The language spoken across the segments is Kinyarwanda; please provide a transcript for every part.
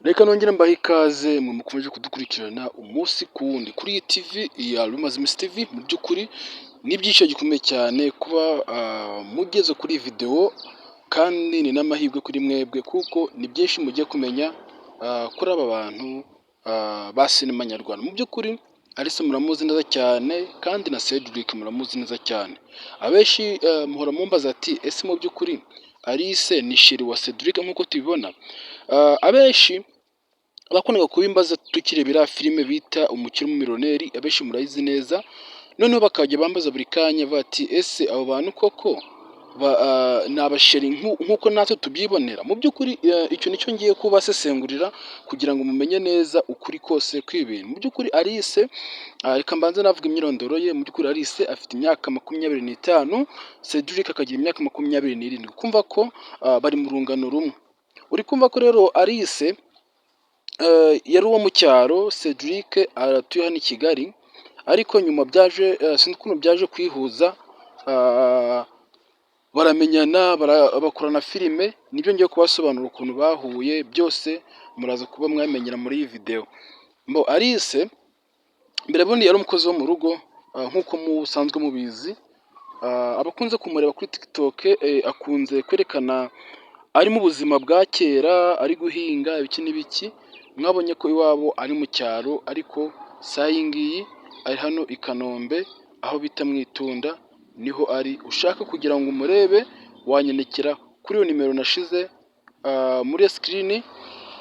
Reka nongere mbahe ikaze mwe mukomeje kudukurikirana umunsi ku wundi kuri iyi TV ya Rumazimisi TV. Mu by'ukuri ni ibyishimo gikomeye cyane kuba mugeze kuri iyi video, kandi ni n'amahirwe kuri mwebwe kuko ni byinshi mugiye kumenya kuri aba bantu ba sinema nyarwanda. Mu by'ukuri Alice muramuzi neza cyane, kandi na Cedric muramuzi neza cyane. Abenshi muhora mumbaza ati ese mu by'ukuri Alice ni sheri wa Cedric nk'uko tubibona? Abenshi abakundaga kubimbaza tukirebera filime bita Umukire w'Umumiliyoneri, abenshi murayizi neza, noneho bakajya bambaza buri kanya bati ese abo bantu koko ni abasheri nk'uko natwe tubyibonera? Mu by'ukuri icyo nicyo ngiye kubasesengurira kugira ngo mumenye neza ukuri kose kw'ibintu. Mu by'ukuri Alice, reka mbanze navuga imyirondoro ye. Mu by'ukuri Alice afite imyaka 25, Cedric akagira imyaka 27. Kumva ko bari mu rungano rumwe. Uri kumva ko rero Alice yari uwo mu cyaro, Cedric aratuye hano i Kigali, ariko nyuma byaje sinzi ukuntu byaje kwihuza, baramenyana bakorana filime. Nibyo ngiye kubasobanura ukuntu bahuye, byose muraza kuba mwamenyera muri iyi video. Alice mbere bundi yari umukozi wo mu rugo, nk'uko musanzwe mubizi. Abakunze kumureba kuri TikTok akunze kwerekana ari mu buzima bwa kera, ari guhinga ibiki n'ibiki. Mwabonye ko iwabo ari mu cyaro, ariko saa iyi ngiyi ari hano i Kanombe aho bita mu Itunda, niho ari. Ushaka kugira ngo umurebe wanyandikira kuri iyo nimero nashize muri screen.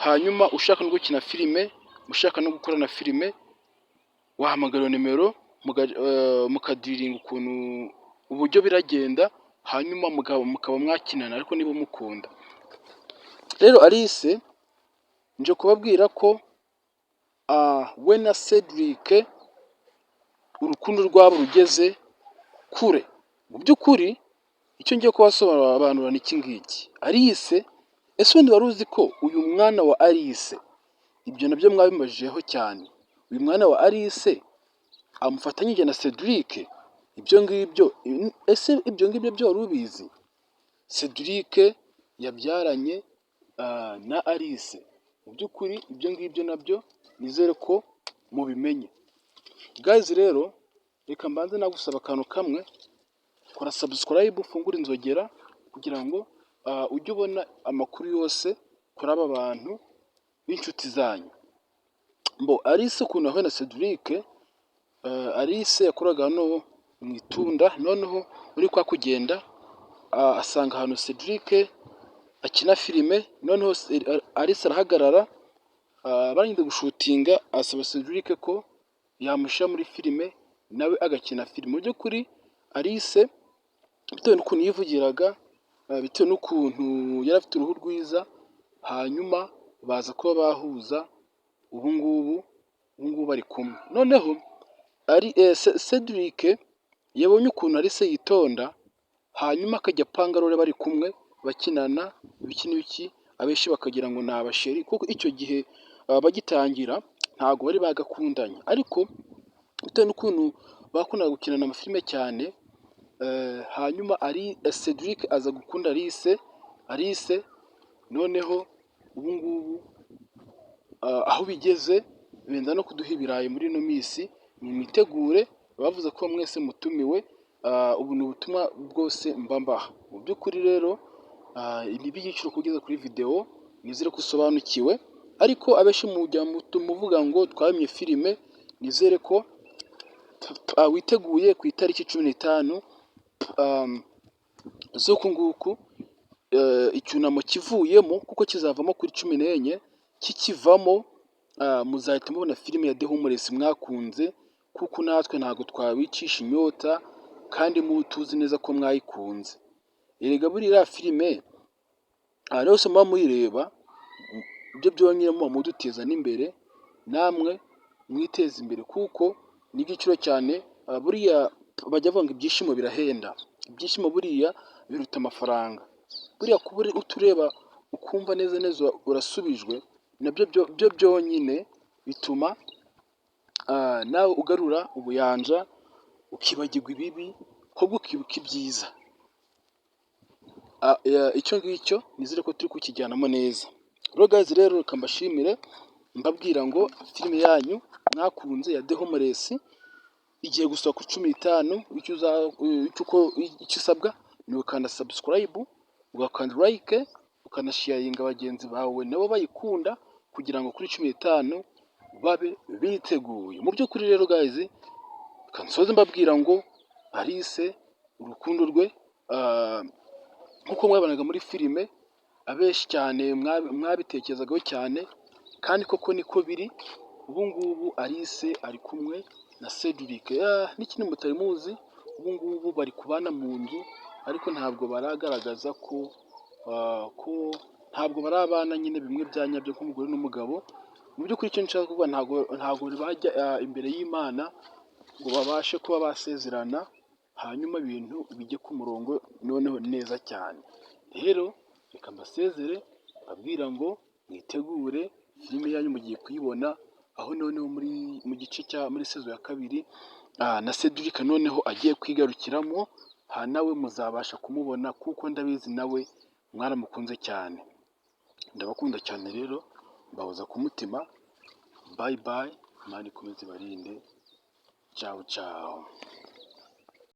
Hanyuma ushaka no gukina filime, ushaka no gukorana filime, wahamagara nimero mukadiringa ukuntu uburyo biragenda, hanyuma mukaba mwakinana ariko niba mukunda. Rero Alice nje kubabwira ko we na Cedric urukundo rwabo rugeze kure. Mu by'ukuri icyo ngiye kubasobanurira abantu ni iki ngiki. Alice, ese ubundi wari uzi ko uyu mwana wa Alice, ibyo nabyo mwabimajijeho cyane, uyu mwana wa Alice amufatanyije na Cedric? Ibyo ngibyo ese ibyo ngibyo byo wari ubizi? Cedric yabyaranye na Alice. Mu by'ukuri ibyo ngibyo nabyo nizere ko mubimenye. Guys, rero reka mbanze nagusaba akantu kamwe, kora subscribe, ufungure inzogera kugira ngo ujye ubona amakuru yose kuri aba bantu b'inshuti zanyu. Alice ukuntu yahuye na Cedric, Alice yakoraga hano mu Itunda, noneho uri kwa kugenda asanga ahantu Cedric akina filime, noneho Alice arahagarara, barangiza gushutinga, asaba Cedric ko yamushyira muri filime nawe agakina filime. Mu by'ukuri Alice bitewe n'ukuntu yivugiraga, bitewe n'ukuntu yari afite uruhu rwiza, hanyuma baza kuba bahuza, ubu ngubu bari kumwe. Noneho Cedric yabonye ukuntu Alice yitonda, hanyuma akajya apanga role bari kumwe bakinana ibiki n'ibiki, abenshi bakagira ngo ni abasheri, kuko icyo gihe bagitangira ntabwo bari bagakundanye, ariko bitewe n'ukuntu bakundaga gukinana amafilime cyane, hanyuma Cedric aza gukunda Alice, noneho ubu ngubu aho bigeze benda no kuduha ibirayi muri ino minsi. Mwitegure, bavuze ko mwese mutumiwe, ubu ni ubutumwa bwose mbaha. Mu by'ukuri rero ibi by'igiciro kugeza kuri video, nizere ko usobanukiwe, ariko abenshi muvuga ngo twabimye filime, nizere ko witeguye ku itariki 15 z'uku nguku, icyunamo kivuyemo, kuko kizavamo kuri 14. Kikivamo muzahita mubona filime ya The Homeless mwakunze, kuko natwe ntabwo twabicisha inyota, kandi tuzi neza ko mwayikunze. Erega buriya filime ahantu hose muba muyireba, ibyo byonyine muba muduteza n'imbere, namwe mwiteza imbere, kuko ni igiciro cyane. Buriya bajya bavuga ngo ibyishimo birahenda, ibyishimo buriya biruta amafaranga. Buriya kuba utureba ukumva neza neza urasubijwe, nabyo byo byonyine bituma nawe ugarura ubuyanja, ukibagirwa ibibi, ahubwo ukibuka ibyiza. Icyo ngicyo nizere ko turi kukijyanamo neza. rero guys, rero reka mbashimire mbabwira ngo filime yanyu mwakunze ya The Homeless igiye gusohoka kuri 15. Icyo usabwa ni ukanda subscribe, ugakanda like, ukanasharinga bagenzi bawe nabo bayikunda, kugira ngo kuri 15 babe biteguye. Mu by'ukuri rero guys, kansoze mbabwira ngo Alice urukundo rwe nkuko mwabanaga muri filime abenshi cyane mwabitekerezagaho cyane, kandi koko niko biri. Ubu ngubu Alice ari kumwe na Cedric, n'ikindi mutari muzi, ubu ngubu bari kubana mu nzu, ariko ntabwo baragaragaza ko ntabwo barabana nyine bimwe bya nyabyo nk'umugore n'umugabo. Mu by'ukuri icyo nshaka kuvuga, ntabwo bajya imbere y'Imana ngo babashe kuba basezerana hanyuma ibintu bijye ku murongo noneho neza cyane. Rero reka mbasezere babwira ngo mwitegure filime yanyu mugiye kuyibona, aho noneho mu gice muri sezo ya 2 na Cedric noneho agiye kwigarukiramo, nawe muzabasha kumubona kuko ndabizi nawe mwaramukunze cyane. Ndabakunda cyane rero, mbahoza ku mutima. Bye bye, Imana ikomeze ibarinde. Ciao ciao.